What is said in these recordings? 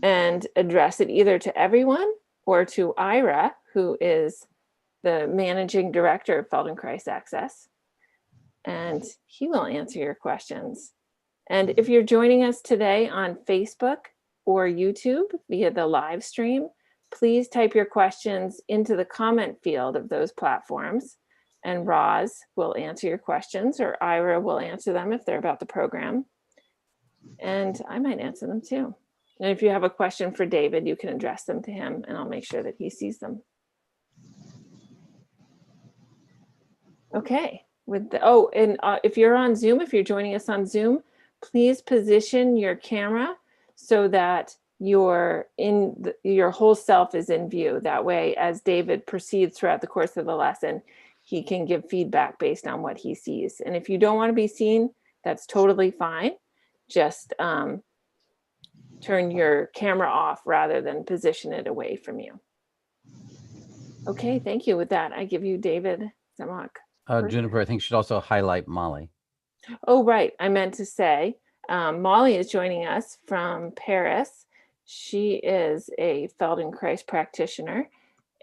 and address it either to everyone or to Ira, who is the managing director of Feldenkrais Access, and he will answer your questions. And if you're joining us today on Facebook or YouTube via the live stream, please type your questions into the comment field of those platforms, and Roz will answer your questions, or Ira will answer them if they're about the program. And I might answer them too. And if you have a question for David, you can address them to him, and I'll make sure that he sees them. Okay. If you're on Zoom, if you're joining us on Zoom, please position your camera so that your whole self is in view. That way, as David proceeds throughout the course of the lesson, he can give feedback based on what he sees. And if you don't want to be seen, that's totally fine. Just turn your camera off rather than position it away from you. Okay, thank you. With that, I give you David Zermach. Juniper, I think you should also highlight Molly. Oh, right. I meant to say, Molly is joining us from Paris. She is a Feldenkrais practitioner,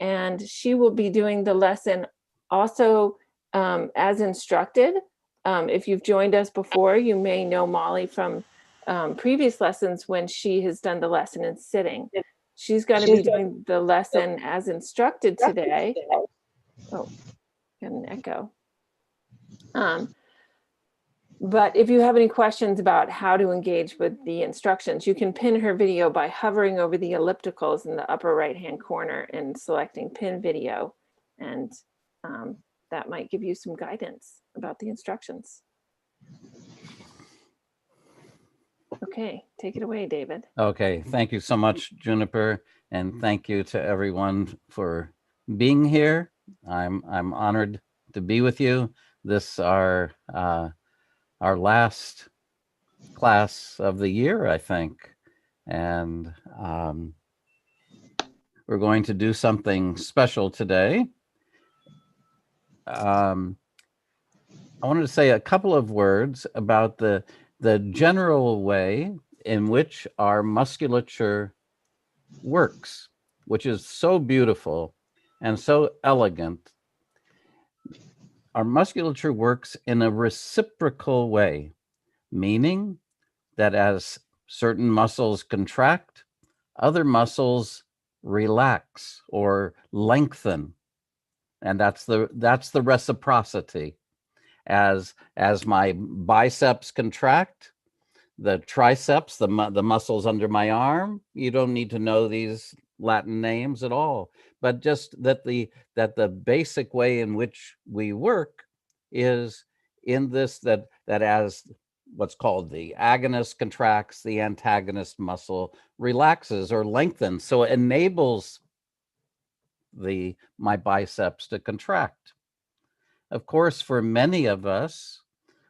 and she will be doing the lesson also as instructed. If you've joined us before, you may know Molly from previous lessons when she has done the lesson in sitting. She's going to be doing the lesson as instructed today. Oh, got an echo. But if you have any questions about how to engage with the instructions, you can pin her video by hovering over the ellipticals in the upper right-hand corner and selecting pin video. And that might give you some guidance about the instructions. Okay, take it away, David. Okay, thank you so much, Juniper, and thank you to everyone for being here. I'm honored to be with you. This our last class of the year, I think, and we're going to do something special today. I wanted to say a couple of words about the general way in which our musculature works, which is so beautiful and so elegant. Our musculature works in a reciprocal way, meaning that as certain muscles contract, other muscles relax or lengthen. And that's the reciprocity. As my biceps contract, the triceps, the muscles under my arm, you don't need to know these Latin names at all, but just that the basic way in which we work is in this, that as what's called the agonist contracts, the antagonist muscle relaxes or lengthens, so it enables my biceps to contract. Of course, for many of us,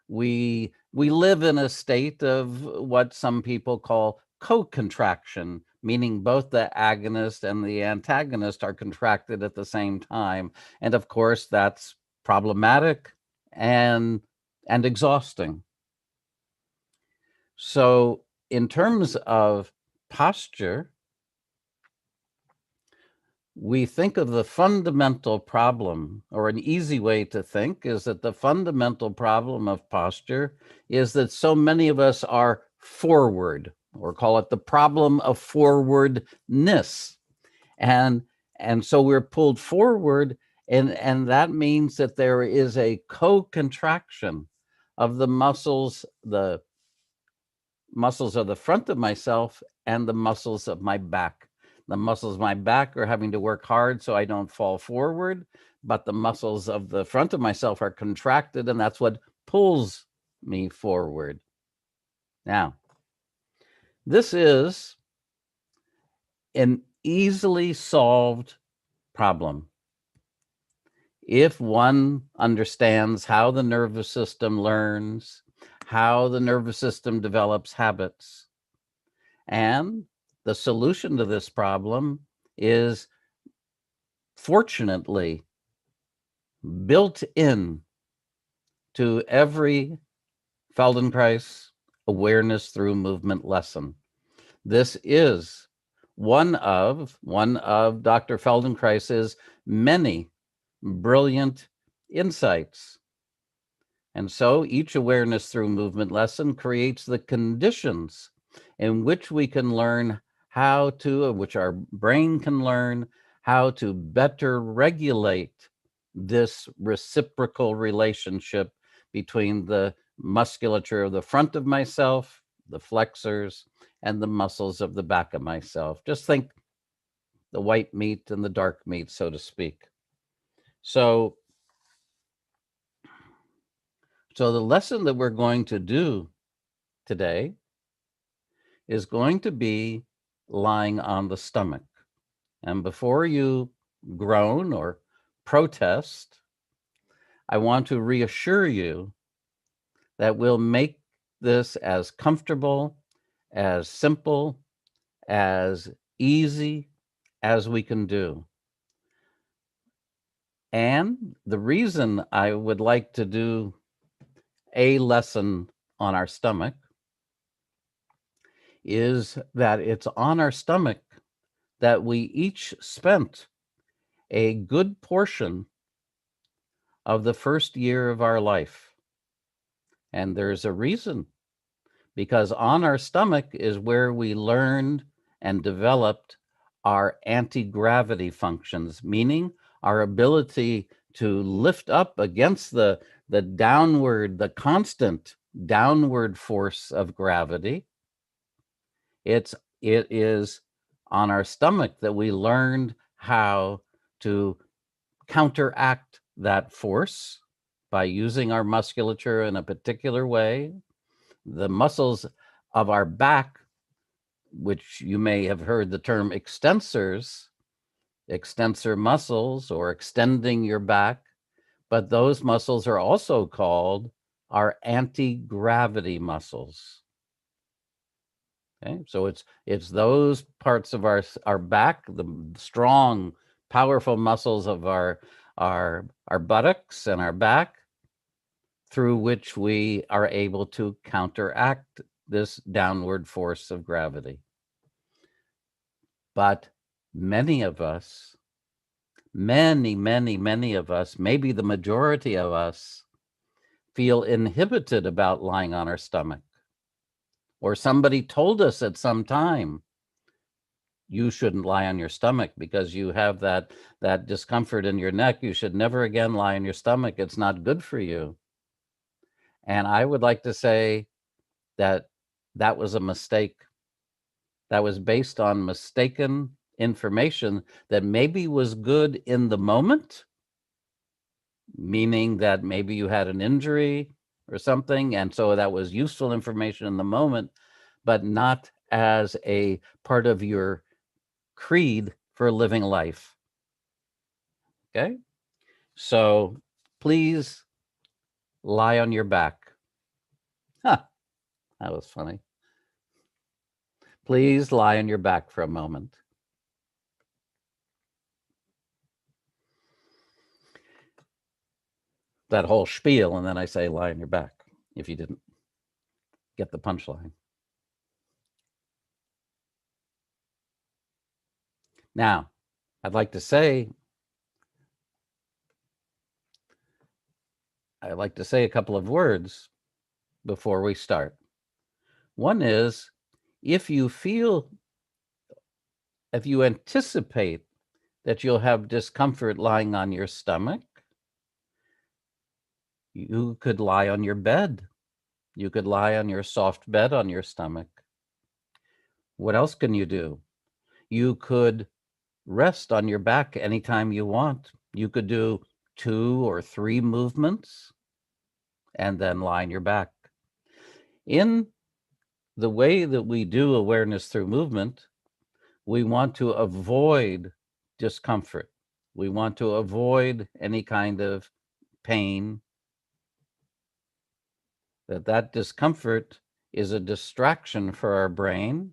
we live in a state of what some people call co-contraction, meaning both the agonist and the antagonist are contracted at the same time. And of course, that's problematic and exhausting. So in terms of posture, we think of the fundamental problem, or an easy way to think is that the fundamental problem of posture is that so many of us are forward, or call it the problem of forwardness. And so we're pulled forward, and that means that there is a co-contraction of the muscles of the front of myself and the muscles of my back. The muscles of my back are having to work hard so I don't fall forward, but the muscles of the front of myself are contracted, and that's what pulls me forward. Now, this is an easily solved problem if one understands how the nervous system learns, how the nervous system develops habits. And the solution to this problem is, fortunately, built in to every Feldenkrais awareness through movement lesson. This is one of Dr. Feldenkrais's many brilliant insights. And so each awareness through movement lesson creates the conditions in which we can learn how to, which our brain can learn how to better regulate this reciprocal relationship between the musculature of the front of myself, the flexors, and the muscles of the back of myself. Just think the white meat and the dark meat, so to speak. So the lesson that we're going to do today is going to be lying on the stomach. And before you groan or protest, I want to reassure you that we'll make this as comfortable, as simple, as easy as we can do. And the reason I would like to do a lesson on our stomach is that it's on our stomach that we each spent a good portion of the first year of our life. And there's a reason, because on our stomach is where we learned and developed our anti-gravity functions, meaning our ability to lift up against the constant downward force of gravity. It is on our stomach that we learned how to counteract that force by using our musculature in a particular way. The muscles of our back, which you may have heard the term extensors, extensor muscles, or extending your back, but those muscles are also called our anti-gravity muscles. Okay, so it's those parts of our back, the strong, powerful muscles of our buttocks and our back, through which we are able to counteract this downward force of gravity. But many of us, many of us, maybe the majority of us, feel inhibited about lying on our stomach. Or somebody told us at some time, you shouldn't lie on your stomach because you have that discomfort in your neck. You should never again lie on your stomach. It's not good for you. And I would like to say that that was a mistake. That was based on mistaken information that maybe was good in the moment, meaning that maybe you had an injury or something, and so that was useful information in the moment, but not as a part of your creed for living life. Okay? So please lie on your back. Huh, that was funny. Please lie on your back for a moment. That whole spiel, and then I say lie on your back, if you didn't get the punchline. Now, I'd like to say a couple of words before we start. One is, if you anticipate that you'll have discomfort lying on your stomach, you could lie on your bed. You could lie on your soft bed on your stomach. What else can you do? You could rest on your back anytime you want. You could do 2 or 3 movements and then lie on your back. In the way that we do awareness through movement, we want to avoid discomfort. We want to avoid any kind of pain. That discomfort is a distraction for our brain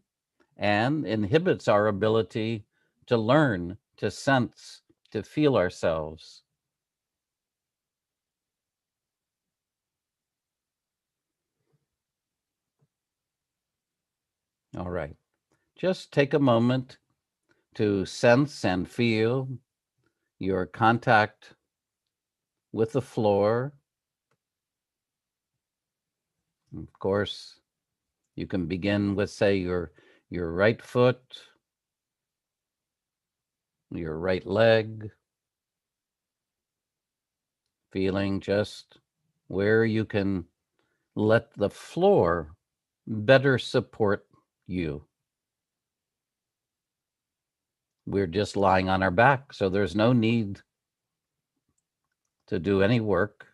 and inhibits our ability to learn, to sense, to feel ourselves. All right. Just take a moment to sense and feel your contact with the floor. Of course, you can begin with, say, your right foot, your right leg, feeling just where you can let the floor better support you. We're just lying on our back, so there's no need to do any work.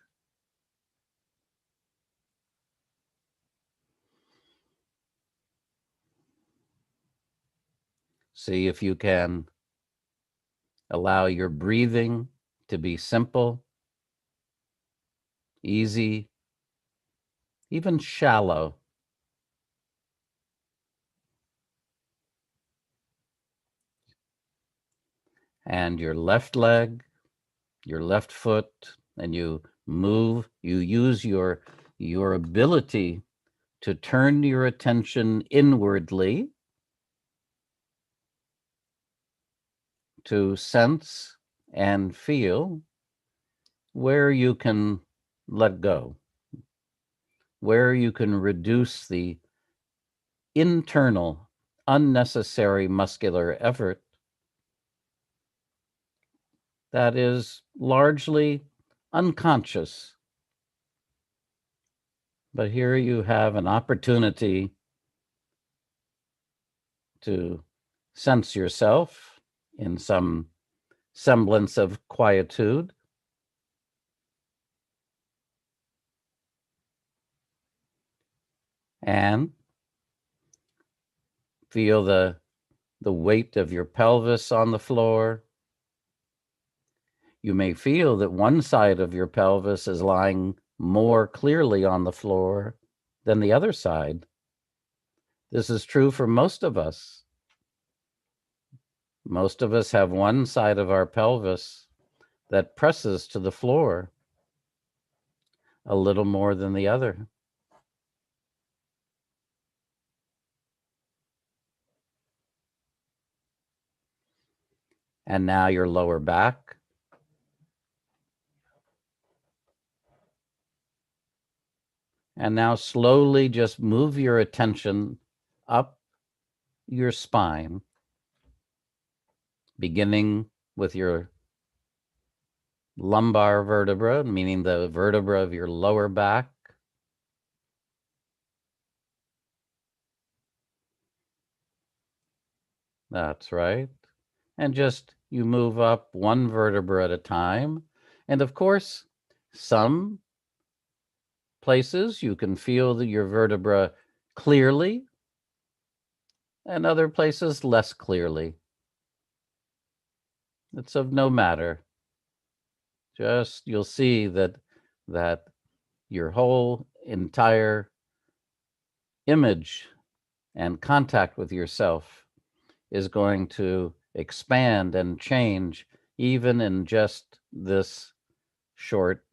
See if you can allow your breathing to be simple, easy, even shallow. And your left leg, your left foot, and you move, you use your ability to turn your attention inwardly to sense and feel where you can let go, where you can reduce the internal unnecessary muscular effort that is largely unconscious. But here you have an opportunity to sense yourself in some semblance of quietude. And feel the weight of your pelvis on the floor. You may feel that one side of your pelvis is lying more clearly on the floor than the other side. This is true for most of us. Most of us have one side of our pelvis that presses to the floor a little more than the other. And now your lower back. And now slowly just move your attention up your spine, beginning with your lumbar vertebra, meaning the vertebra of your lower back. That's right. And just you move up one vertebra at a time. And of course, some places you can feel your vertebra clearly, and other places less clearly. It's of no matter. Just you'll see that your whole entire image and contact with yourself is going to expand and change even in just this short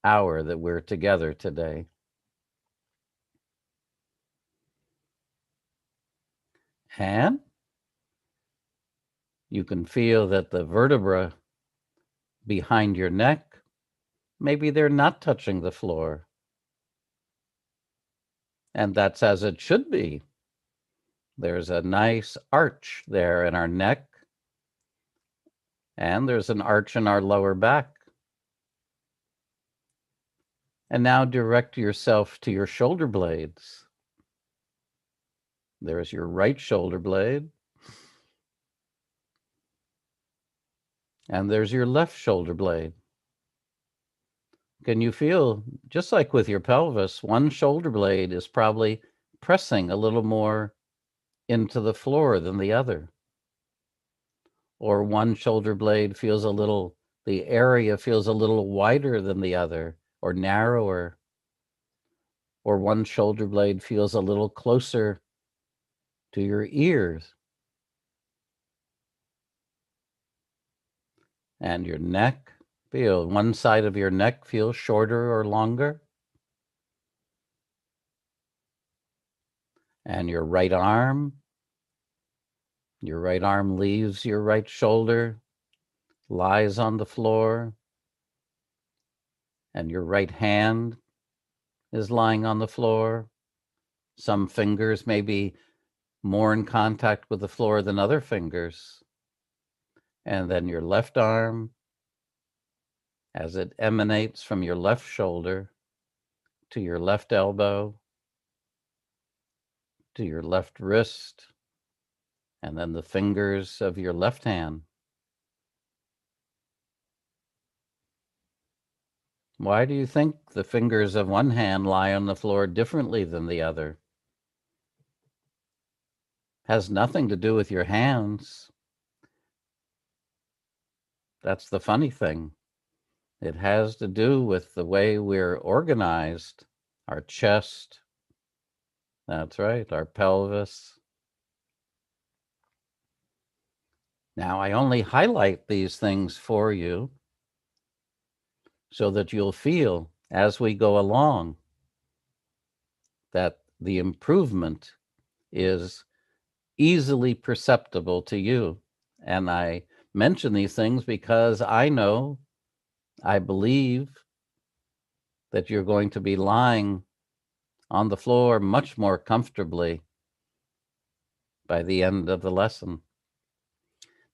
hour that we're together today. And you can feel that the vertebra behind your neck, maybe they're not touching the floor. And that's as it should be. There's a nice arch there in our neck, and there's an arch in our lower back. And now direct yourself to your shoulder blades. There's your right shoulder blade. And there's your left shoulder blade. Can you feel, just like with your pelvis, one shoulder blade is probably pressing a little more into the floor than the other? Or one shoulder blade feels the area feels a little wider than the other, or narrower. Or one shoulder blade feels a little closer to your ears. And your neck, feel one side of your neck feels shorter or longer. And your right arm, Your right arm leaves your right shoulder, lies on the floor, and your right hand is lying on the floor. Some fingers may be more in contact with the floor than other fingers. And then your left arm, as it emanates from your left shoulder to your left elbow, to your left wrist, and then the fingers of your left hand. Why do you think the fingers of one hand lie on the floor differently than the other? Has nothing to do with your hands. That's the funny thing. It has to do with the way we're organized, our chest. That's right, our pelvis. Now, I only highlight these things for you so that you'll feel as we go along that the improvement is easily perceptible to you. And I mention these things because I know, I believe that you're going to be lying on the floor much more comfortably by the end of the lesson.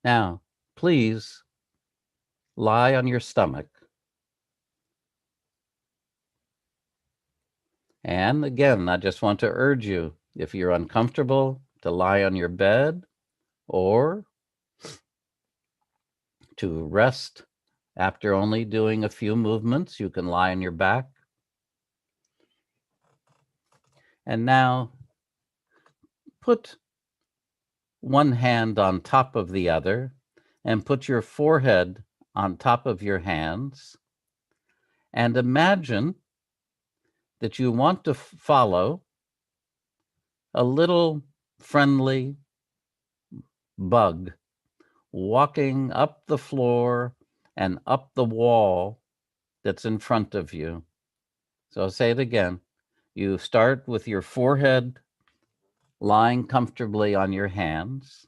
Now, please lie on your stomach. And again, I just want to urge you, if you're uncomfortable, to lie on your bed or to rest after only doing a few movements. You can lie on your back. And now put one hand on top of the other and put your forehead on top of your hands. And imagine that you want to follow a little friendly bug walking up the floor and up the wall that's in front of you. So I'll say it again. You start with your forehead lying comfortably on your hands,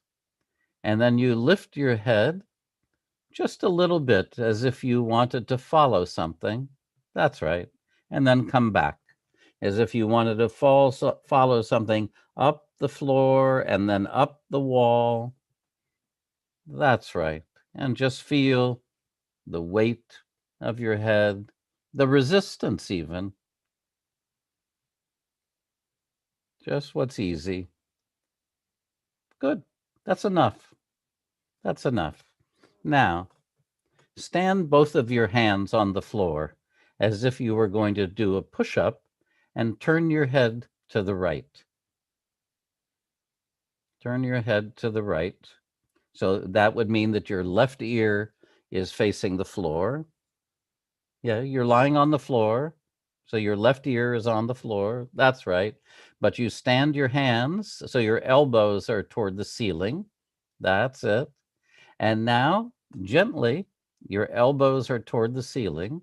and then you lift your head just a little bit as if you wanted to follow something. That's right. And then come back as if you wanted to follow something up the floor and then up the wall. That's right. And just feel the weight of your head, the resistance even. Just what's easy. Good. That's enough. That's enough. Now, stand both of your hands on the floor as if you were going to do a push-up and turn your head to the right. Turn your head to the right. So that would mean that your left ear is facing the floor. Yeah, you're lying on the floor. So your left ear is on the floor. That's right. But you stand your hands so your elbows are toward the ceiling. That's it. And now, gently, your elbows are toward the ceiling.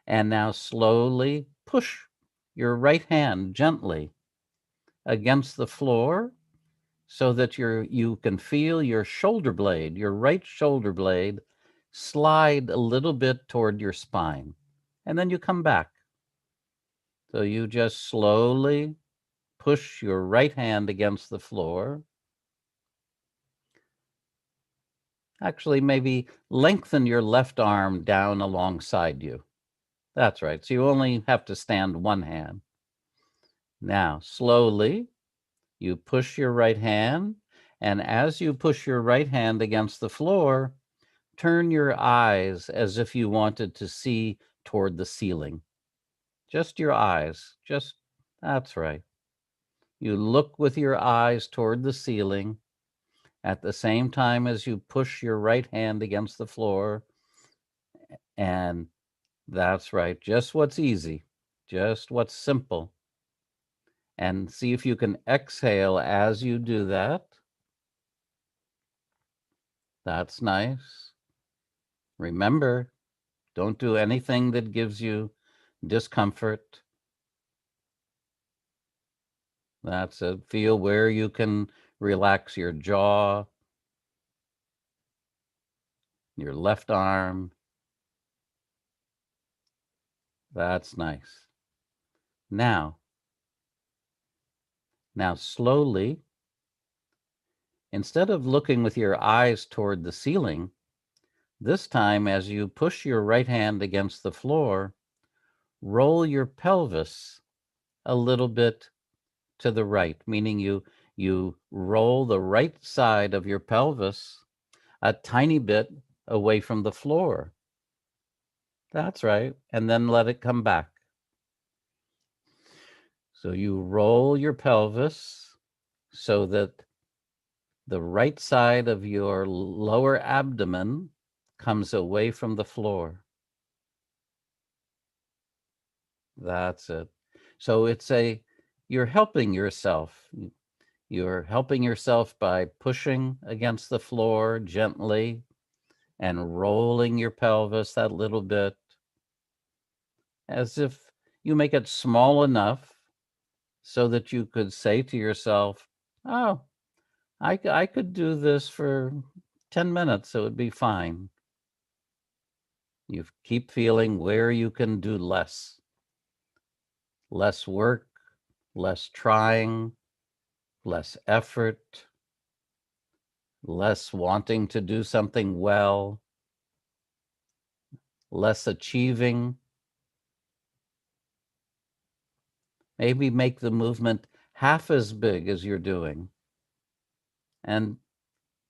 And now slowly push your right hand gently against the floor so that you can feel your shoulder blade, your right shoulder blade, slide a little bit toward your spine. And then you come back. So you just slowly push your right hand against the floor. Actually, maybe lengthen your left arm down alongside you. That's right. So you only have to stand one hand. Now, slowly, you push your right hand. And as you push your right hand against the floor, turn your eyes as if you wanted to see toward the ceiling. Just your eyes. That's right. You look with your eyes toward the ceiling at the same time as you push your right hand against the floor. And that's right. Just what's easy, just what's simple. And see if you can exhale as you do that. That's nice. Remember, don't do anything that gives you discomfort. That's it. Feel where you can relax your jaw, your left arm. That's nice. Now slowly, instead of looking with your eyes toward the ceiling, this time as you push your right hand against the floor, roll your pelvis a little bit to the right, meaning you roll the right side of your pelvis a tiny bit away from the floor. That's right. And then let it come back. So you roll your pelvis so that the right side of your lower abdomen comes away from the floor. That's it. So you're helping yourself. You're helping yourself by pushing against the floor gently and rolling your pelvis that little bit, as if you make it small enough so that you could say to yourself, oh, I could do this for 10 minutes. It would be fine. You keep feeling where you can do less work, less trying, less effort, less wanting to do something well, less achieving. Maybe make the movement half as big as you're doing, and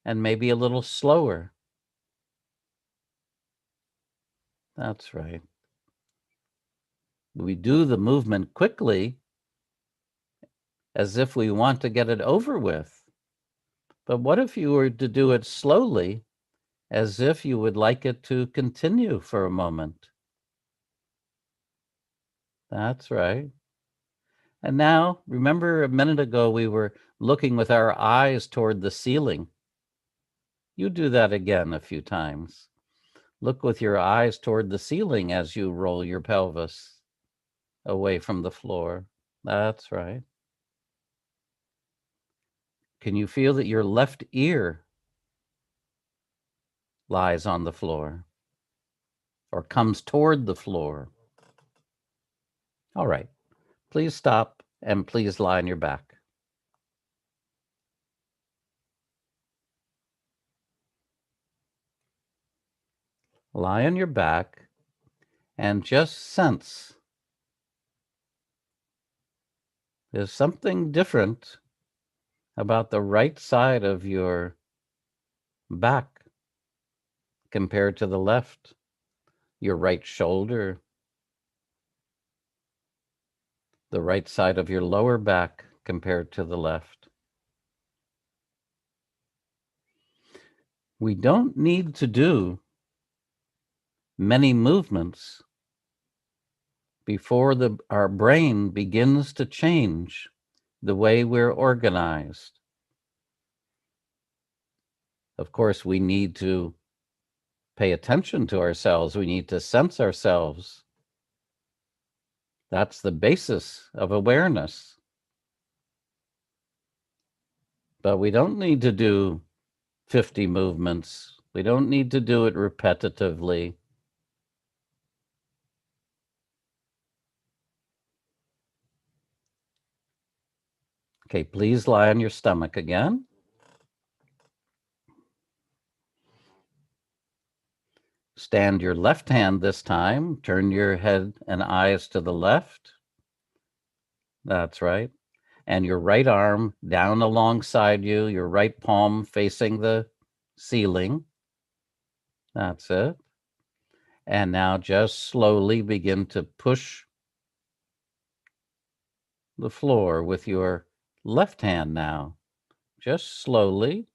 maybe a little slower. That's right. We do the movement quickly as if we want to get it over with. But what if you were to do it slowly, as if you would like it to continue for a moment? That's right. And now, remember a minute ago, we were looking with our eyes toward the ceiling. You do that again a few times. Look with your eyes toward the ceiling as you roll your pelvis away from the floor. That's right. Can you feel that your left ear lies on the floor or comes toward the floor? All right. Please stop and please lie on your back. Lie on your back and just sense there's something different about the right side of your back compared to the left. Your right shoulder, the right side of your lower back compared to the left. We don't need to do many movements before our brain begins to change the way we're organized. Of course, we need to pay attention to ourselves. We need to sense ourselves. That's the basis of awareness. But we don't need to do 50 movements. We don't need to do it repetitively. Okay, please lie on your stomach again. Stand your left hand this time. Turn your head and eyes to the left. That's right. And your right arm down alongside you, your right palm facing the ceiling. That's it. And now just slowly begin to push the floor with your left hand now. Just slowly.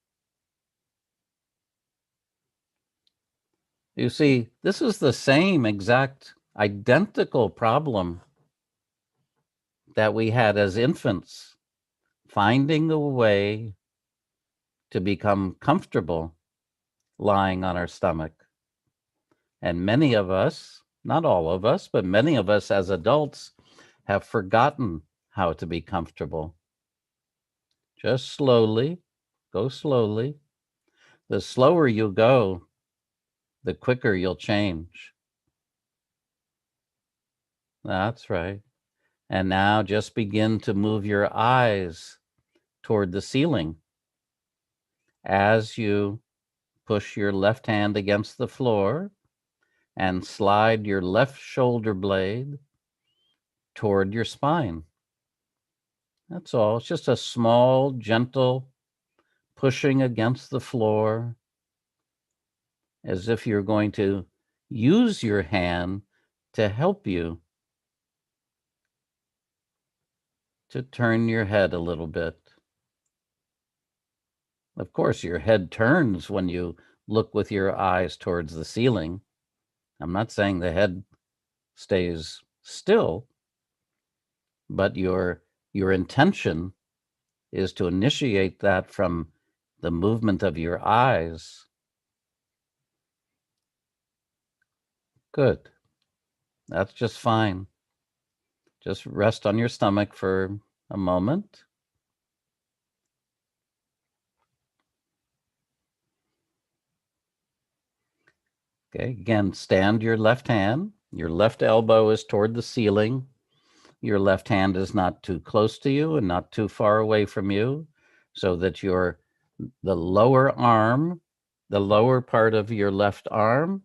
You see, this is the same exact identical problem that we had as infants, finding a way to become comfortable lying on our stomach. And many of us, not all of us, but many of us as adults have forgotten how to be comfortable. Just slowly Go slowly. The slower you go, the quicker you'll change. That's right. And now just begin to move your eyes toward the ceiling as you push your left hand against the floor and slide your left shoulder blade toward your spine. That's all. It's just a small, gentle pushing against the floor as if you're going to use your hand to help you to turn your head a little bit. Of course, your head turns when you look with your eyes towards the ceiling. I'm not saying the head stays still, but your intention is to initiate that from the movement of your eyes. Good. That's just fine. Just rest on your stomach for a moment. Okay, again, stand your left hand. Your left elbow is toward the ceiling. Your left hand is not too close to you and not too far away from you, so that the lower arm, the lower part of your left arm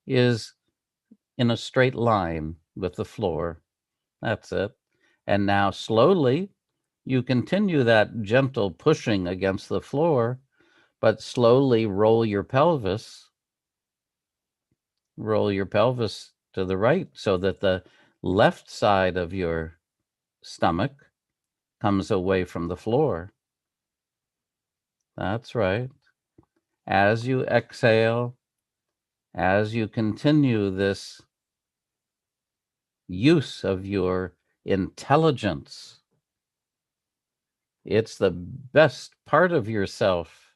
is in a straight line with the floor. That's it. And now slowly, you continue that gentle pushing against the floor, but slowly roll your pelvis to the right so that the left side of your stomach comes away from the floor. That's right. As you exhale, as you continue this use of your intelligence, it's the best part of yourself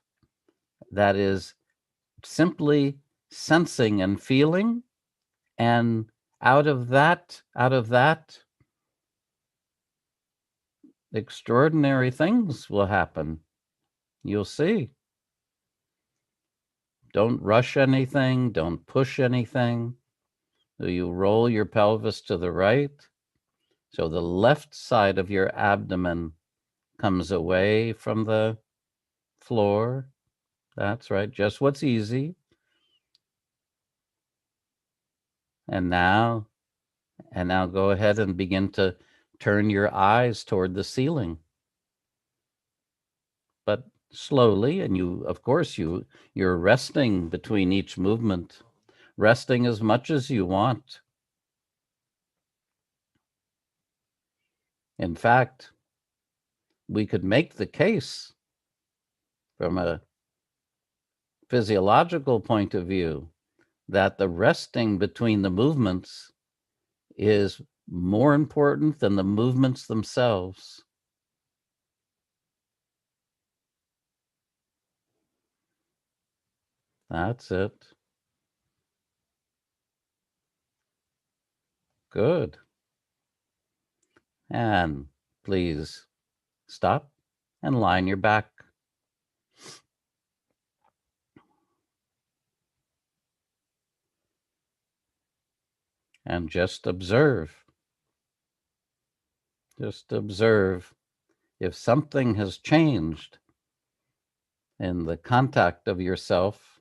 that is simply sensing and feeling, and out of that extraordinary things will happen. You'll see. Don't rush anything, don't push anything. You roll your pelvis to the right, so the left side of your abdomen comes away from the floor. That's right, just what's easy. And now go ahead and begin to turn your eyes toward the ceiling. But slowly, and of course you're resting between each movement, resting as much as you want. In fact, we could make the case from a physiological point of view that the resting between the movements is more important than the movements themselves. That's it. Good. And please stop and line your back. And just observe. Just observe if something has changed in the contact of yourself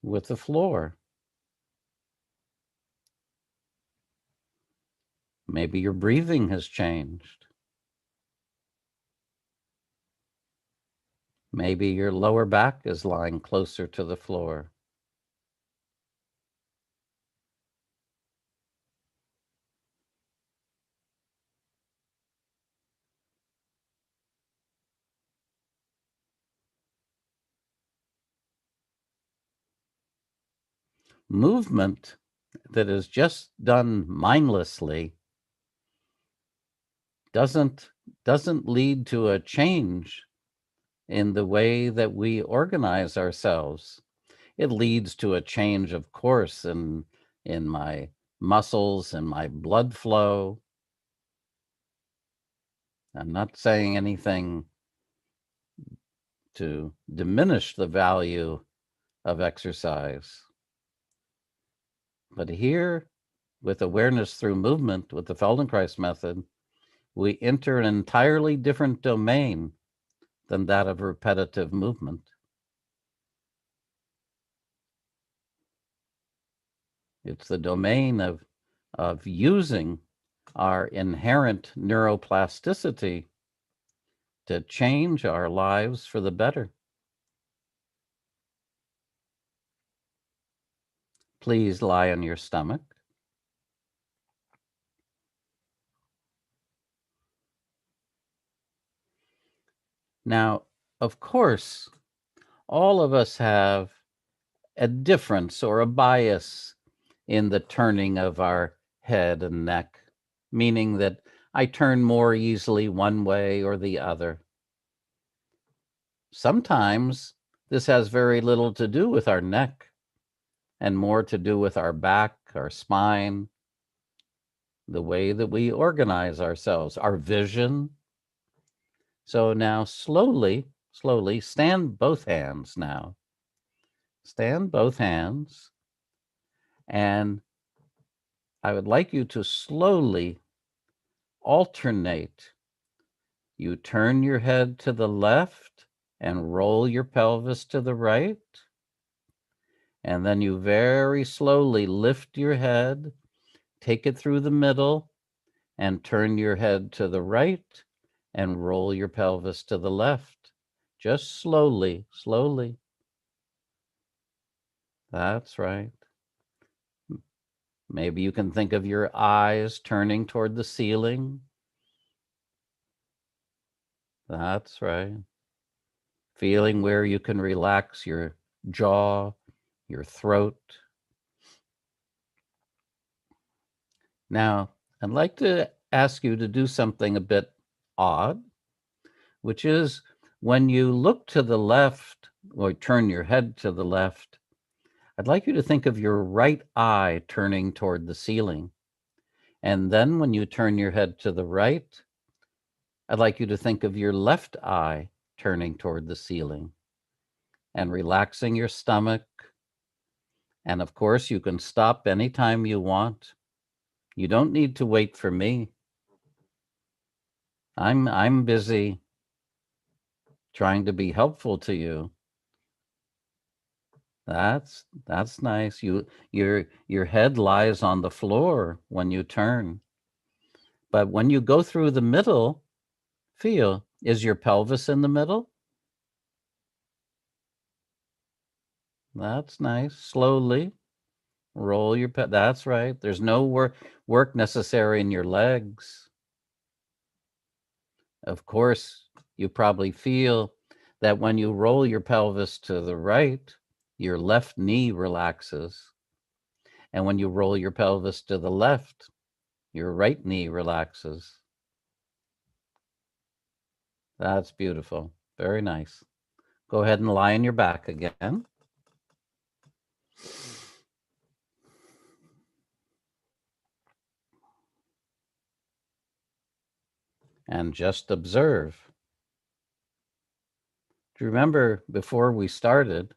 with the floor. Maybe your breathing has changed. Maybe your lower back is lying closer to the floor. Movement that is just done mindlessly doesn't lead to a change in the way that we organize ourselves. It leads to a change, of course, in my muscles and my blood flow. I'm not saying anything to diminish the value of exercise. But here, with awareness through movement, with the Feldenkrais method, we enter an entirely different domain than that of repetitive movement. It's the domain of using our inherent neuroplasticity to change our lives for the better. Please lie on your stomach. Now, of course, all of us have a difference or a bias in the turning of our head and neck, meaning that I turn more easily one way or the other. Sometimes this has very little to do with our neck and more to do with our back, our spine, the way that we organize ourselves, our vision. So now slowly, stand both hands now. Stand both hands. And I would like you to slowly alternate. You turn your head to the left and roll your pelvis to the right. And then you very slowly lift your head, take it through the middle, and turn your head to the right and roll your pelvis to the left. Just slowly, slowly. That's right. Maybe you can think of your eyes turning toward the ceiling. That's right. Feeling where you can relax your jaw, your throat. Now, I'd like to ask you to do something a bit odd, which is when you look to the left or turn your head to the left, I'd like you to think of your right eye turning toward the ceiling. And then when you turn your head to the right, I'd like you to think of your left eye turning toward the ceiling and relaxing your stomach. And of course, you can stop anytime you want. You don't need to wait for me. I'm busy trying to be helpful to you. That's nice. Your head lies on the floor when you turn. But when you go through the middle, feel, is your pelvis in the middle? That's nice. Slowly roll your that's right. There's no work necessary in your legs. Of course, you probably feel that when you roll your pelvis to the right, your left knee relaxes. And when you roll your pelvis to the left, your right knee relaxes. That's beautiful. Very nice. Go ahead and lie on your back again. And just observe. Do you remember before we started,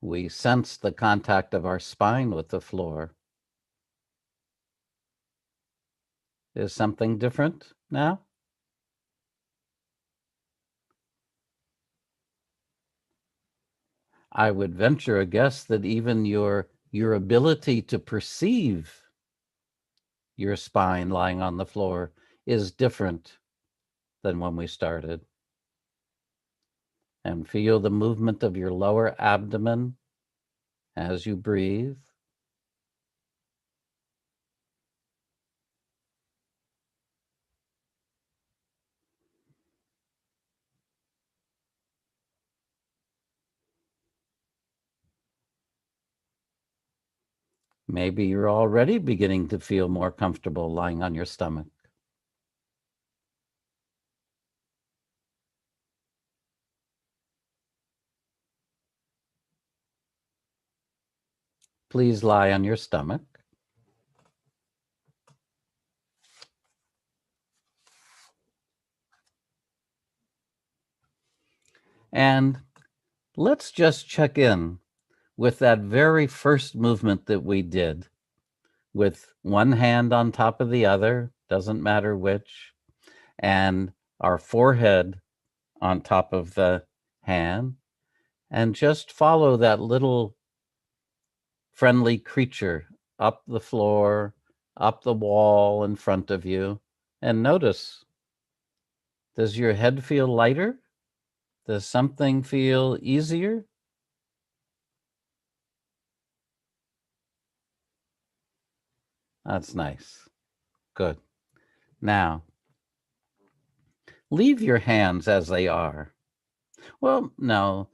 we sensed the contact of our spine with the floor? Is something different now? I would venture a guess that even your ability to perceive your spine lying on the floor is different than when we started. And feel the movement of your lower abdomen as you breathe. Maybe you're already beginning to feel more comfortable lying on your stomach. Please lie on your stomach. And let's just check in with that very first movement that we did, with one hand on top of the other, doesn't matter which, and our forehead on top of the hand, and just follow that little friendly creature up the floor, up the wall in front of you, and notice, does your head feel lighter? Does something feel easier? That's nice. Good. Now, leave your hands as they are. Well, no.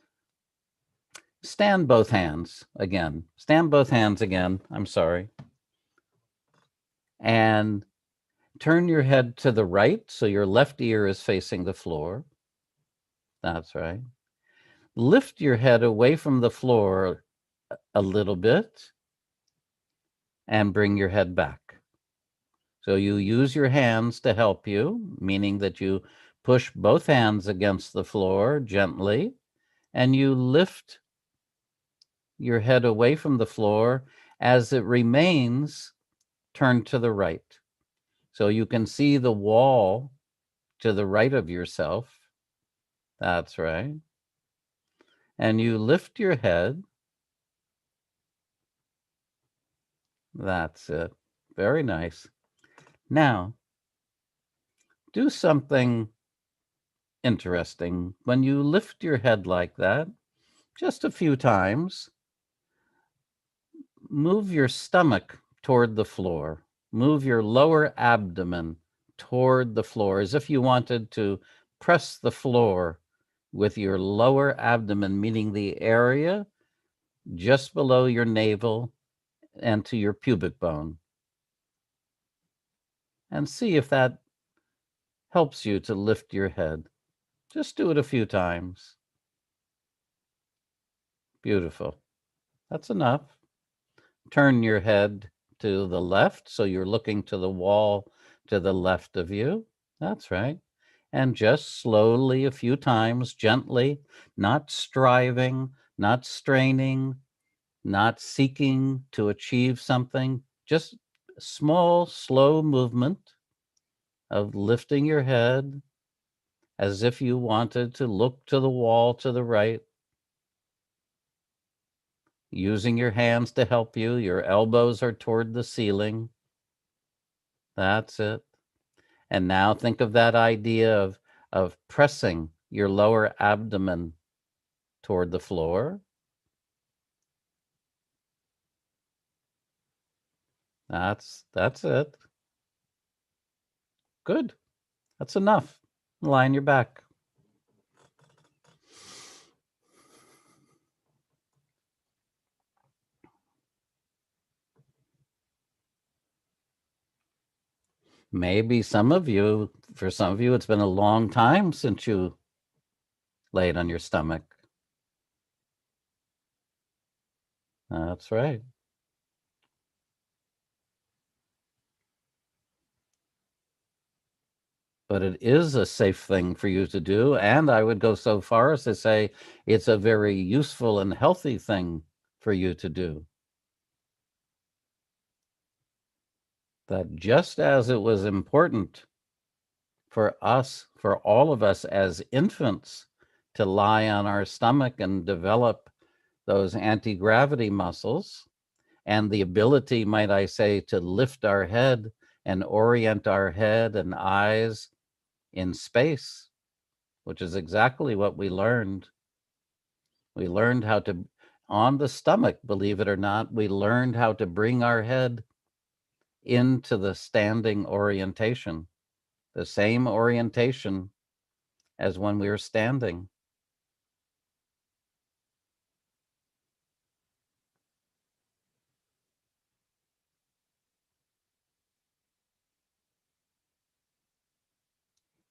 Stand both hands again. Stand both hands again. I'm sorry. And turn your head to the right so your left ear is facing the floor. That's right. Lift your head away from the floor a little bit and bring your head back. So you use your hands to help you, meaning that you push both hands against the floor gently, and you lift your head away from the floor as it remains turned to the right. So you can see the wall to the right of yourself. That's right. And you lift your head. That's it. Very nice. Now, do something interesting. When you lift your head like that, just a few times, move your stomach toward the floor. Move your lower abdomen toward the floor as if you wanted to press the floor with your lower abdomen, meaning the area just below your navel and to your pubic bone. And see if that helps you to lift your head. Just do it a few times. Beautiful. That's enough. Turn your head to the left so you're looking to the wall to the left of you. That's right. And just slowly, a few times, gently, not striving, not straining, not seeking to achieve something, just small, slow movement of lifting your head as if you wanted to look to the wall to the right, using your hands to help you. Your elbows are toward the ceiling. That's it. And now think of that idea of pressing your lower abdomen toward the floor. That's it. Good. That's enough. Line your back. Maybe for some of you, it's been a long time since you laid on your stomach. That's right. But it is a safe thing for you to do. And I would go so far as to say it's a very useful and healthy thing for you to do. That just as it was important for us, for all of us as infants, to lie on our stomach and develop those anti-gravity muscles and the ability, might I say, to lift our head and orient our head and eyes in space, which is exactly what we learned. We learned how to, on the stomach, believe it or not, we learned how to bring our head into the standing orientation, the same orientation as when we were standing.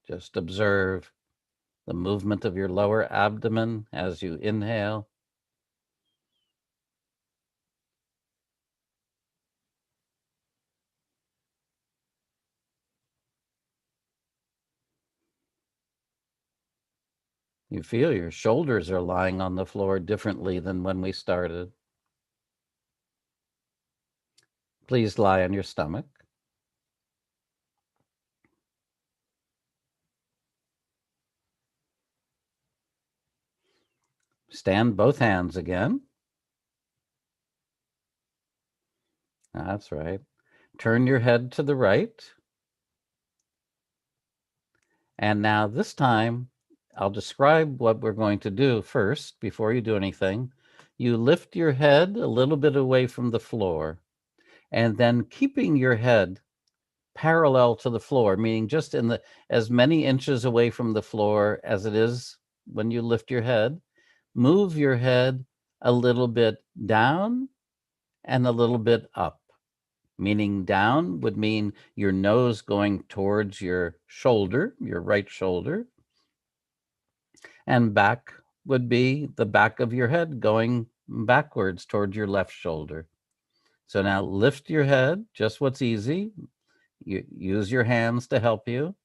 Just observe the movement of your lower abdomen as you inhale. You feel your shoulders are lying on the floor differently than when we started. Please lie on your stomach. Stand both hands again. That's right. Turn your head to the right. And now this time, I'll describe what we're going to do first before you do anything. You lift your head a little bit away from the floor, and then keeping your head parallel to the floor, meaning just in the as many inches away from the floor as it is when you lift your head, move your head a little bit down and a little bit up. Meaning down would mean your nose going towards your shoulder, your right shoulder, and back would be the back of your head going backwards towards your left shoulder. So now lift your head, just what's easy. You use your hands to help you.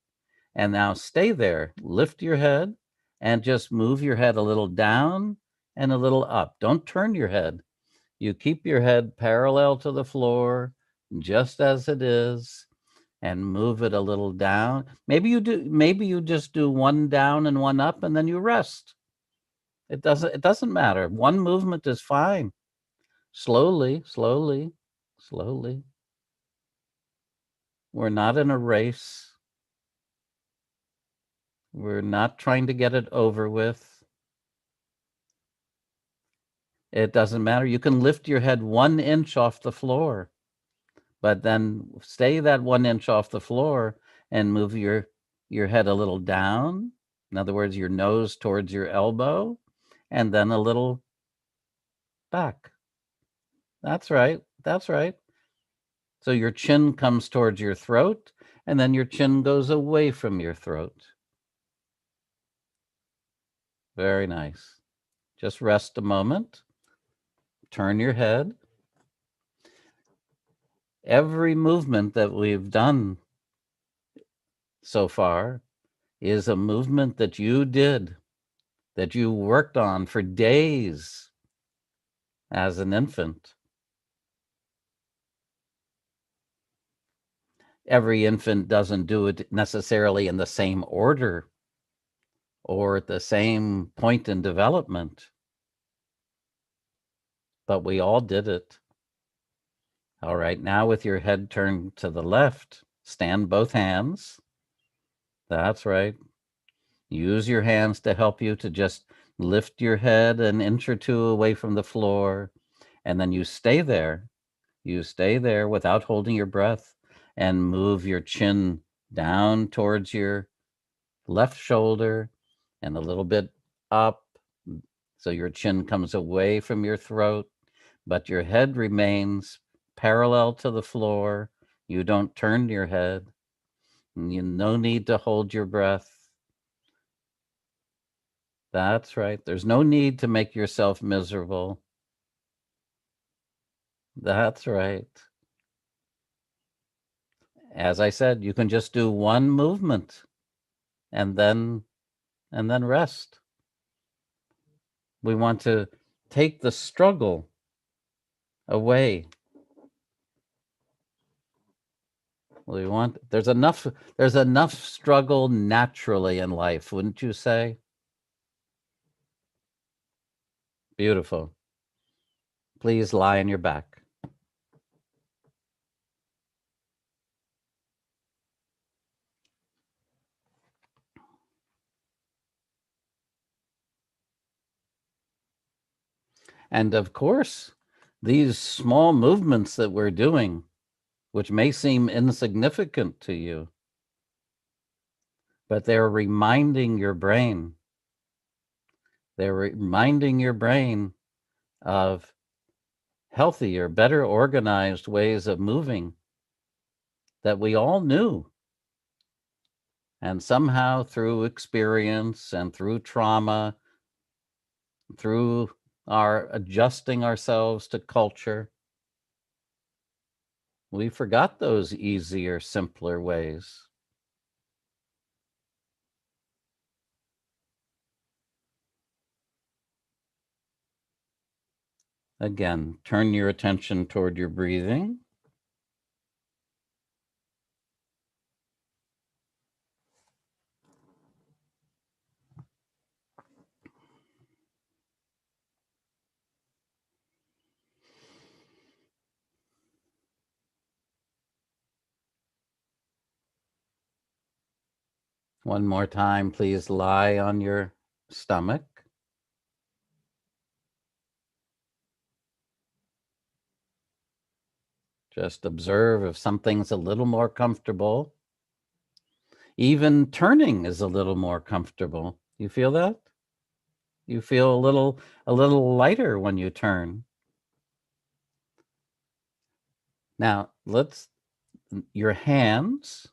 And now stay there. Lift your head and just move your head a little down and a little up. Don't turn your head. You keep your head parallel to the floor just as it is and move it a little down. Maybe you just do one down and one up and then you rest. It doesn't matter. One movement is fine. Slowly, slowly, slowly. We're not in a race. We're not trying to get it over with. It doesn't matter. You can lift your head 1 inch off the floor, but then stay that 1 inch off the floor and move your head a little down. In other words, your nose towards your elbow, and then a little back. That's right. That's right. So your chin comes towards your throat, and then your chin goes away from your throat. Very nice. Just rest a moment. Turn your head. Every movement that we've done so far is a movement that you did, that you worked on for days as an infant. Every infant doesn't do it necessarily in the same order or at the same point in development, but we all did it. All right, now with your head turned to the left, stand both hands. That's right. Use your hands to help you to just lift your head an inch or two away from the floor, and then you stay there. You stay there without holding your breath and move your chin down towards your left shoulder and a little bit up. So your chin comes away from your throat, but your head remains parallel to the floor. You don't turn your head. No need to hold your breath. That's right. There's no need to make yourself miserable. That's right. As I said, you can just do one movement and then rest. We want to take the struggle away. There's enough struggle naturally in life, wouldn't you say? Beautiful. Please lie on your back. And of course, these small movements that we're doing, which may seem insignificant to you, but they're reminding your brain. They're reminding your brain of healthier, better organized ways of moving that we all knew. And somehow through experience and through trauma, through our adjusting ourselves to culture, we forgot those easier, simpler ways. Again, turn your attention toward your breathing. One more time, please lie on your stomach. Just observe if something's a little more comfortable. Even turning is a little more comfortable. You feel that? You feel a little lighter when you turn. Now, your hands,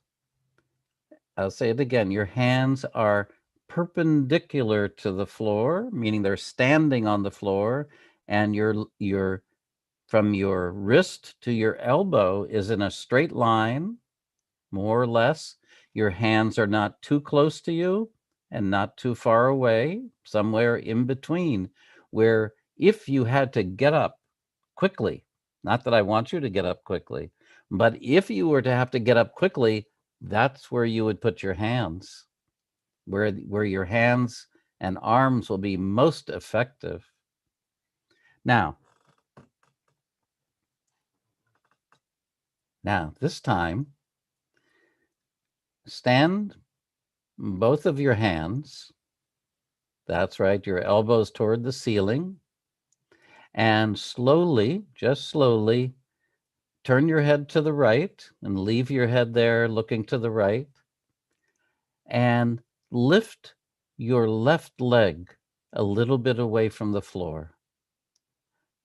I'll say it again, your hands are perpendicular to the floor, meaning they're standing on the floor, and from your wrist to your elbow is in a straight line, more or less. Your hands are not too close to you and not too far away, somewhere in between, where if you had to get up quickly, not that I want you to get up quickly, but if you were to have to get up quickly, that's where you would put your hands, where your hands and arms will be most effective. Now, this time, stand both of your hands. That's right, your elbows toward the ceiling. And slowly, just slowly, turn your head to the right and leave your head there looking to the right. And lift your left leg a little bit away from the floor.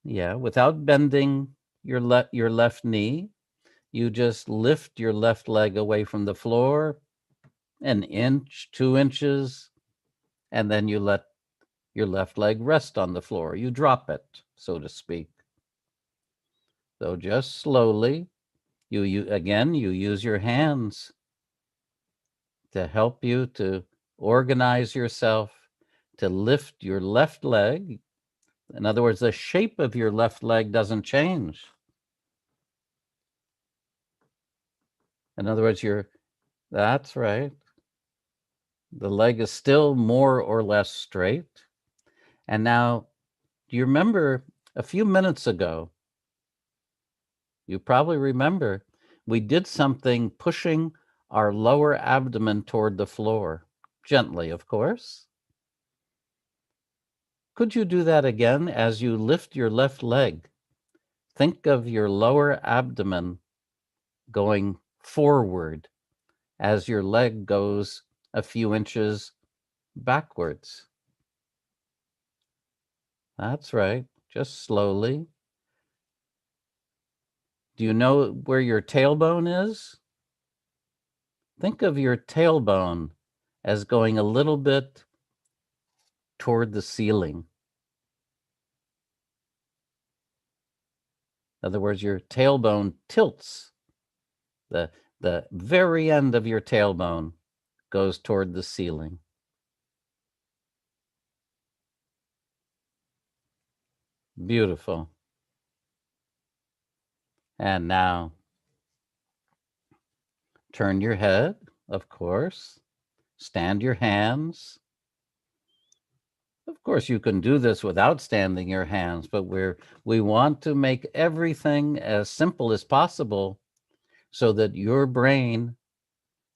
Yeah, without bending your left knee, you just lift your left leg away from the floor, an inch, 2 inches, and then you let your left leg rest on the floor. You drop it, so to speak. So just slowly, you use your hands to help you to organize yourself, to lift your left leg. In other words, the shape of your left leg doesn't change. In other words, that's right. The leg is still more or less straight. And now, do you remember a few minutes ago, you probably remember, we did something pushing our lower abdomen toward the floor, gently, of course. Could you do that again as you lift your left leg? Think of your lower abdomen going forward as your leg goes a few inches backwards. That's right, just slowly. Do you know where your tailbone is? Think of your tailbone as going a little bit toward the ceiling. In other words, your tailbone tilts. The very end of your tailbone goes toward the ceiling. Beautiful. And now, turn your head, of course. Stand your hands. Of course, you can do this without standing your hands, but we want to make everything as simple as possible so that your brain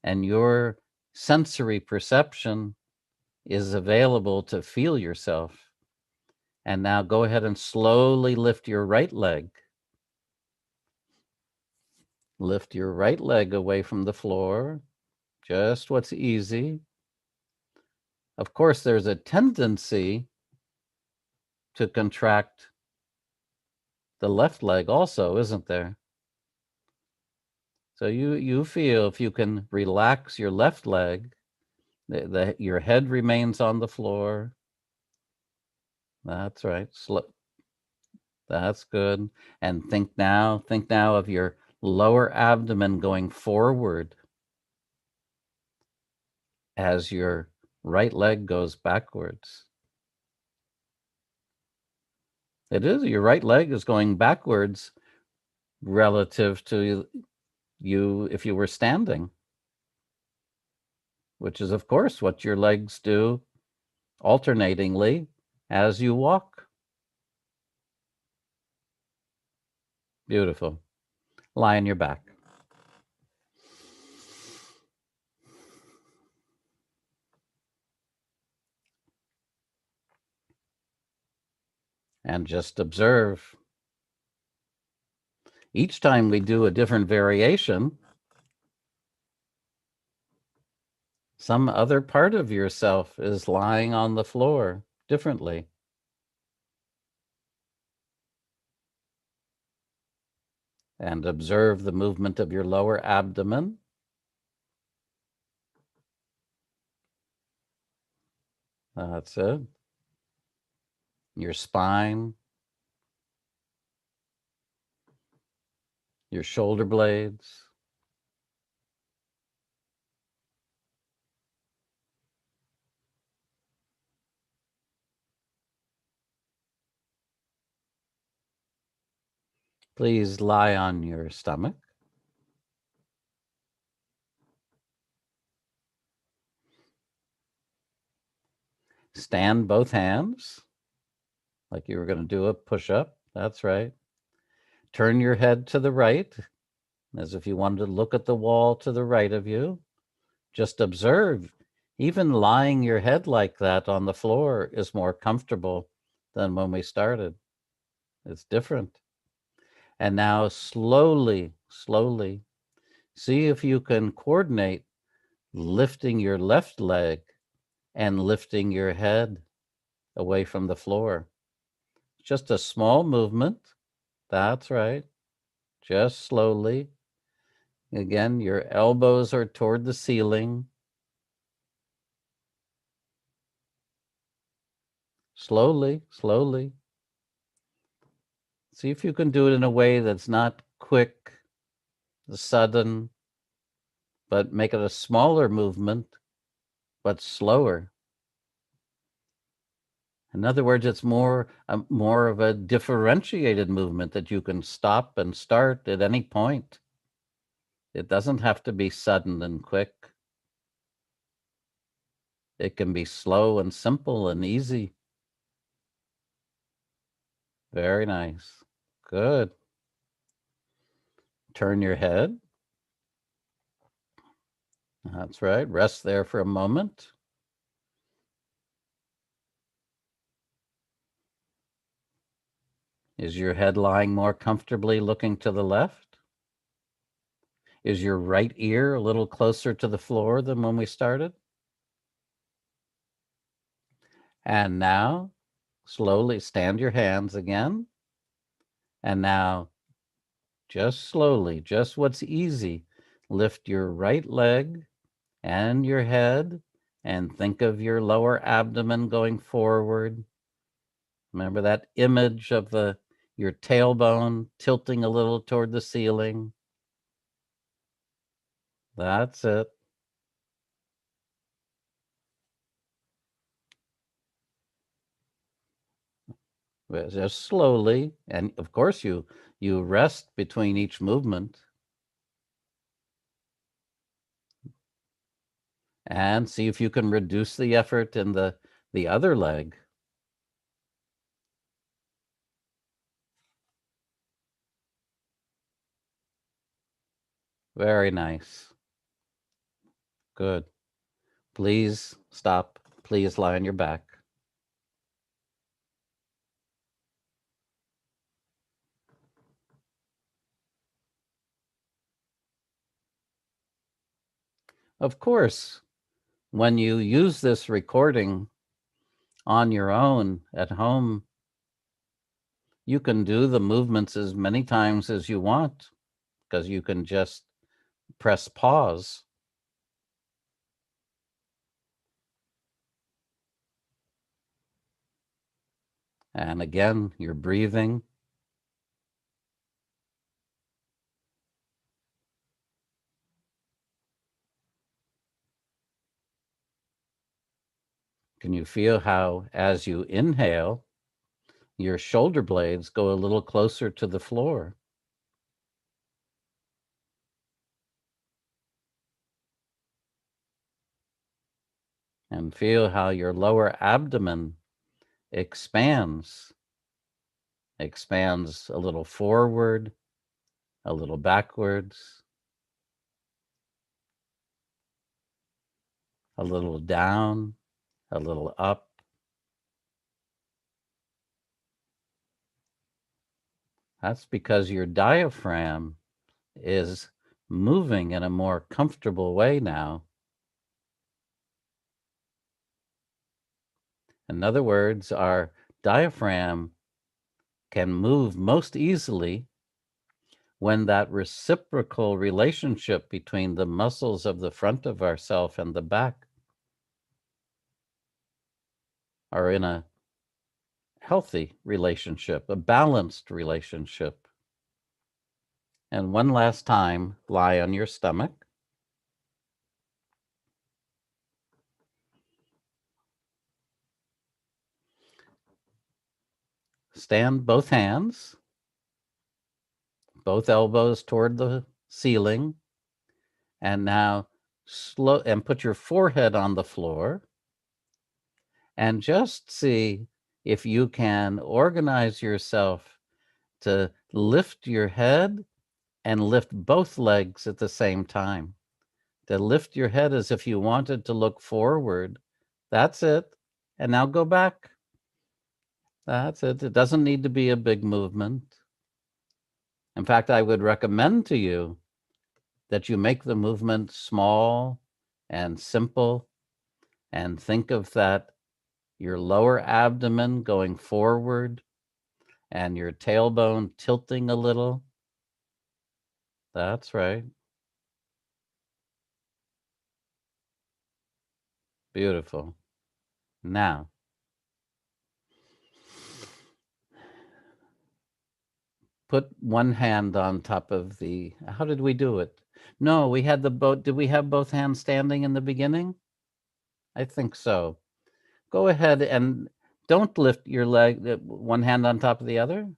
and your sensory perception is available to feel yourself. And now go ahead and slowly lift your right leg. Lift your right leg away from the floor. Just what's easy. Of course, there's a tendency to contract the left leg also, isn't there? So you feel if you can relax your left leg, your head remains on the floor. That's right. That's good. And think now of your lower abdomen going forward as your right leg goes backwards. It is. Your right leg is going backwards relative to you if you were standing, which is, of course, what your legs do alternatingly as you walk. Beautiful. Lie on your back. And just observe. Each time we do a different variation, some other part of yourself is lying on the floor differently. And observe the movement of your lower abdomen. That's it. Your spine, your shoulder blades. Please lie on your stomach. Stand both hands like you were going to do a push-up. That's right. Turn your head to the right as if you wanted to look at the wall to the right of you. Just observe. Even lying your head like that on the floor is more comfortable than when we started. It's different. And now slowly, slowly, see if you can coordinate lifting your left leg and lifting your head away from the floor. Just a small movement. That's right. Just slowly. Again, your elbows are toward the ceiling. Slowly, slowly. See if you can do it in a way that's not quick, sudden, but make it a smaller movement, but slower. In other words, it's more of a differentiated movement that you can stop and start at any point. It doesn't have to be sudden and quick. It can be slow and simple and easy. Very nice. Good. Turn your head. That's right. Rest there for a moment. Is your head lying more comfortably looking to the left? Is your right ear a little closer to the floor than when we started? And now, slowly stand your hands again. And now, just slowly, just what's easy, lift your right leg and your head and think of your lower abdomen going forward. Remember that image of your tailbone tilting a little toward the ceiling. That's it. Just slowly, and of course you rest between each movement. And see if you can reduce the effort in the other leg. Very nice. Good. Please stop. Please lie on your back. Of course, when you use this recording on your own at home, you can do the movements as many times as you want because you can just press pause. And again, you're breathing. Can you feel how, as you inhale, your shoulder blades go a little closer to the floor. And feel how your lower abdomen expands a little forward, a little backwards, a little down, a little up. That's because your diaphragm is moving in a more comfortable way now. In other words, our diaphragm can move most easily when that reciprocal relationship between the muscles of the front of ourself and the back are in a healthy relationship, a balanced relationship. And one last time, lie on your stomach. Stand both hands, both elbows toward the ceiling. And now put your forehead on the floor and just see if you can organize yourself to lift your head and lift both legs at the same time. To lift your head as if you wanted to look forward. That's it. And now go back. That's it. It doesn't need to be a big movement. In fact, I would recommend to you that you make the movement small and simple, and think of that your lower abdomen going forward and your tailbone tilting a little. That's right. Beautiful. Now, put one hand on top of the, how did we do it? No, we had the boat. Did we have both hands standing in the beginning? I think so. Go ahead and don't lift your leg, one hand on top of the other.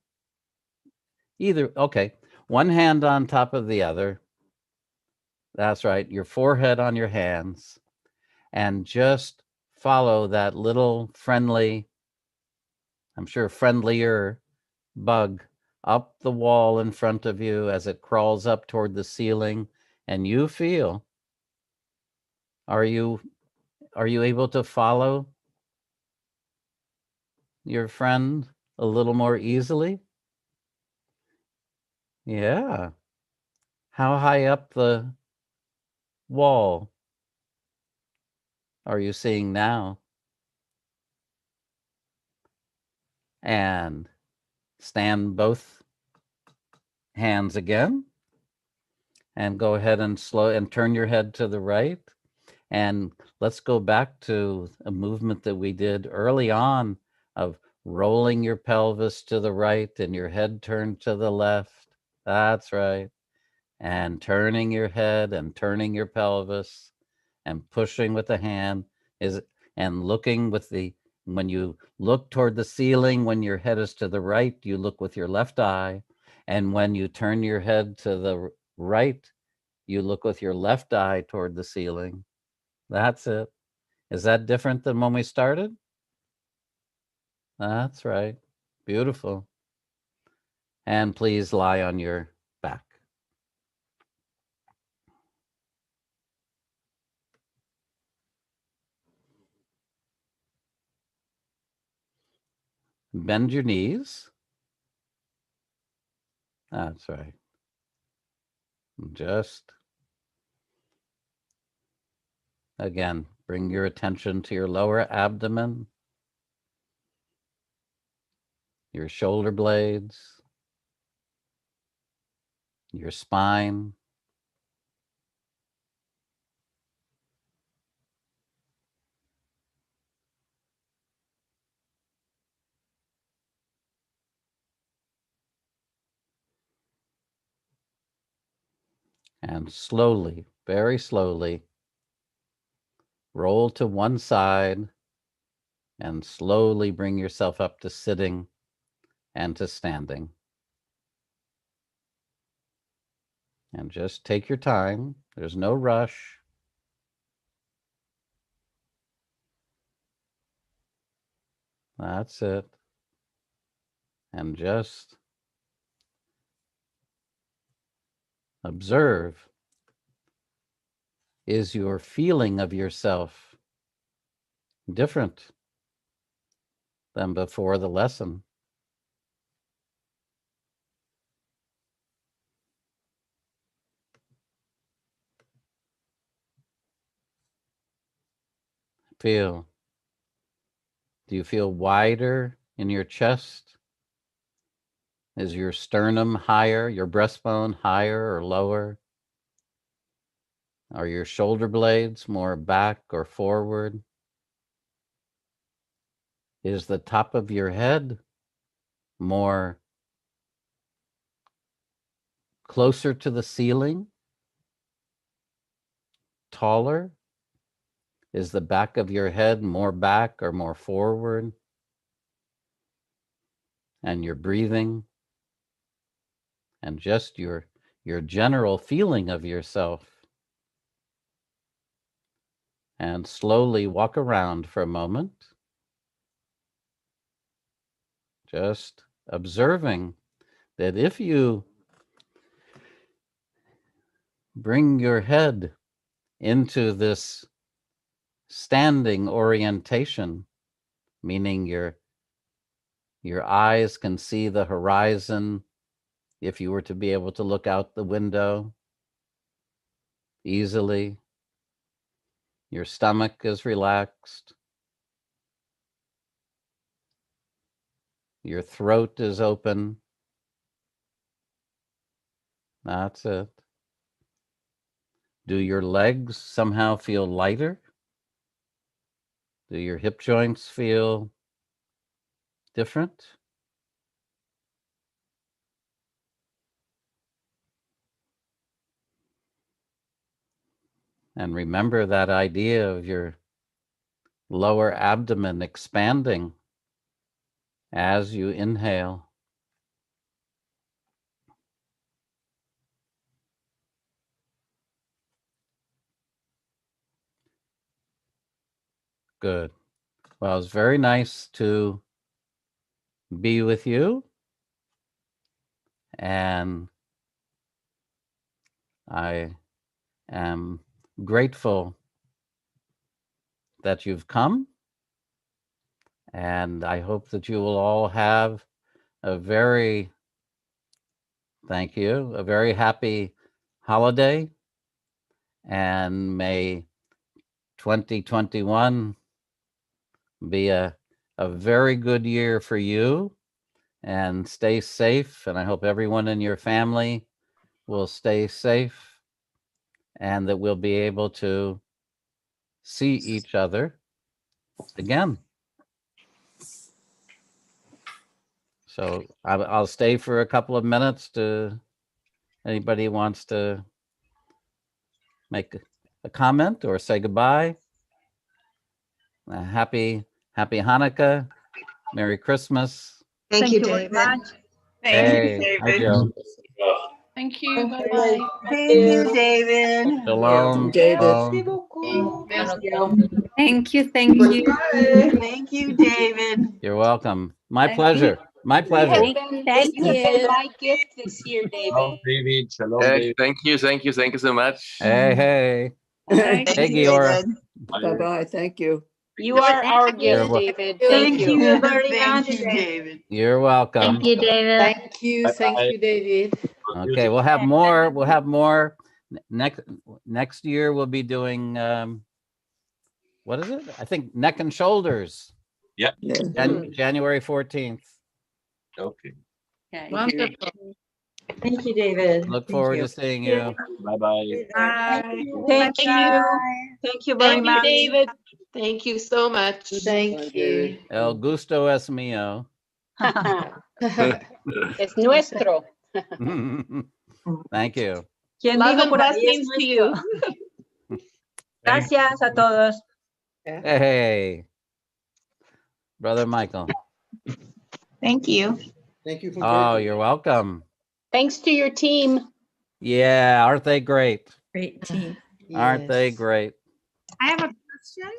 Either, okay. One hand on top of the other. That's right. Your forehead on your hands. And just follow that little friendly, I'm sure friendlier bug up the wall in front of you as it crawls up toward the ceiling. And you feel, are you able to follow your friend a little more easily? Yeah. How high up the wall are you seeing now? And stand both hands again. And go ahead and turn your head to the right. And let's go back to a movement that we did early on of rolling your pelvis to the right and your head turned to the left. That's right. And turning your head and turning your pelvis and pushing with the hand and looking with when you look toward the ceiling, when your head is to the right, you look with your left eye. And when you turn your head to the right, you look with your left eye toward the ceiling. That's it. Is that different than when we started? That's right. Beautiful. And please lie on your back. Bend your knees. That's right. Just, again, bring your attention to your lower abdomen, your shoulder blades, your spine. And slowly, very slowly, roll to one side and slowly bring yourself up to sitting. and to standing. And just take your time. There's no rush. That's it. And just observe. Is your feeling of yourself different than before the lesson? Feel. Do you feel wider in your chest? Is your sternum higher, your breastbone higher or lower? Are your shoulder blades more back or forward? Is the top of your head more closer to the ceiling? Taller? Is the back of your head more back or more forward? And your breathing and just your general feeling of yourself. And slowly walk around for a moment, just observing that if you bring your head into this standing orientation, meaning your eyes can see the horizon if you were to be able to look out the window easily. Your stomach is relaxed. Your throat is open. That's it. Do your legs somehow feel lighter? Do your hip joints feel different? And remember that idea of your lower abdomen expanding as you inhale. Good. Well, it's very nice to be with you. And I am grateful that you've come. And I hope that you will all have a very, thank you, a very happy holiday. And may 2021 be a very good year for you, and stay safe. And I hope everyone in your family will stay safe and that we'll be able to see each other again. So I'll stay for a couple of minutes to anybody wants to make a comment or say goodbye. Happy Hanukkah. Merry Christmas. Thank you, very David. much. Hey, hi, Joe. Thank you. Bye-bye. Thank you, David. Shalom. David. Shalom. Thank you. Thank you. Thank you, David. You're welcome. My pleasure. My pleasure. Thank You have you. been my gift this year, David. Shalom, David. Shalom, Hey, David. thank you so much. Hey. Thank Hey, you, Giora. David. Bye-bye. Thank you. You are our you. gift, wel- David. Thank Thank you. you very much, David. You're welcome. David. Thank you, David. Okay, we'll have more. We'll have more. Next year we'll be doing what is it? I think neck and shoulders. Yeah. January 14th. Okay. Wonderful. Thank you, David. Look forward to seeing you. Bye-bye. Bye. Thank you. Thank you very Thank you, much. David. Thank you so much. Thank you. El gusto es mío. Es nuestro. Thank you. ¿Quién Love dijo and por ahí es blessings to you. nuestro? Gracias a todos. Hey, Brother Michael. Thank you. Thank you for. Oh, you're welcome. Thanks to your team. Yeah, aren't they great? Great team. Aren't they great? I have a question.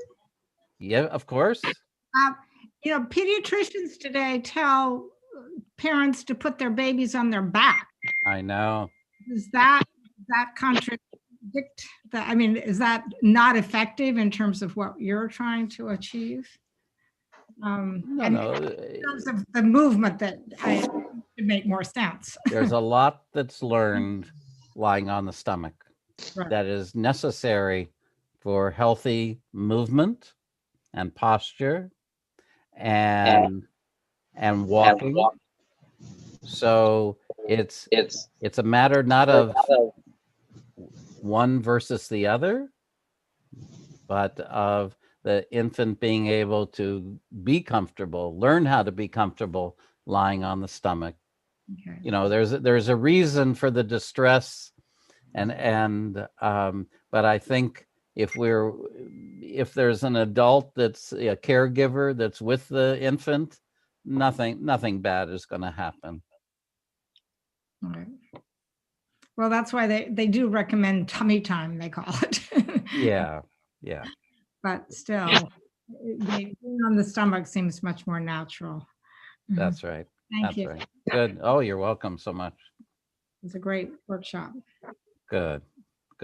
Yeah, of course. Pediatricians today tell parents to put their babies on their back. I know. Does that contradict that? I mean, is that not effective in terms of what you're trying to achieve? No, and no. in terms of the movement that would make more sense. There's a lot that's learned lying on the stomach Right. that is necessary for healthy movement and posture and walking. So it's a matter not of one versus the other, but of the infant being able to be comfortable, learn how to be comfortable lying on the stomach. Okay. You know, there's a reason for the distress, but I think if there's an adult that's a caregiver that's with the infant, nothing bad is going to happen. All right. Well, that's why they do recommend tummy time, they call it. Yeah. But still, being on the stomach seems much more natural. That's right. Thank That's you. right. Good. Oh, you're welcome so much. It's a great workshop. Good.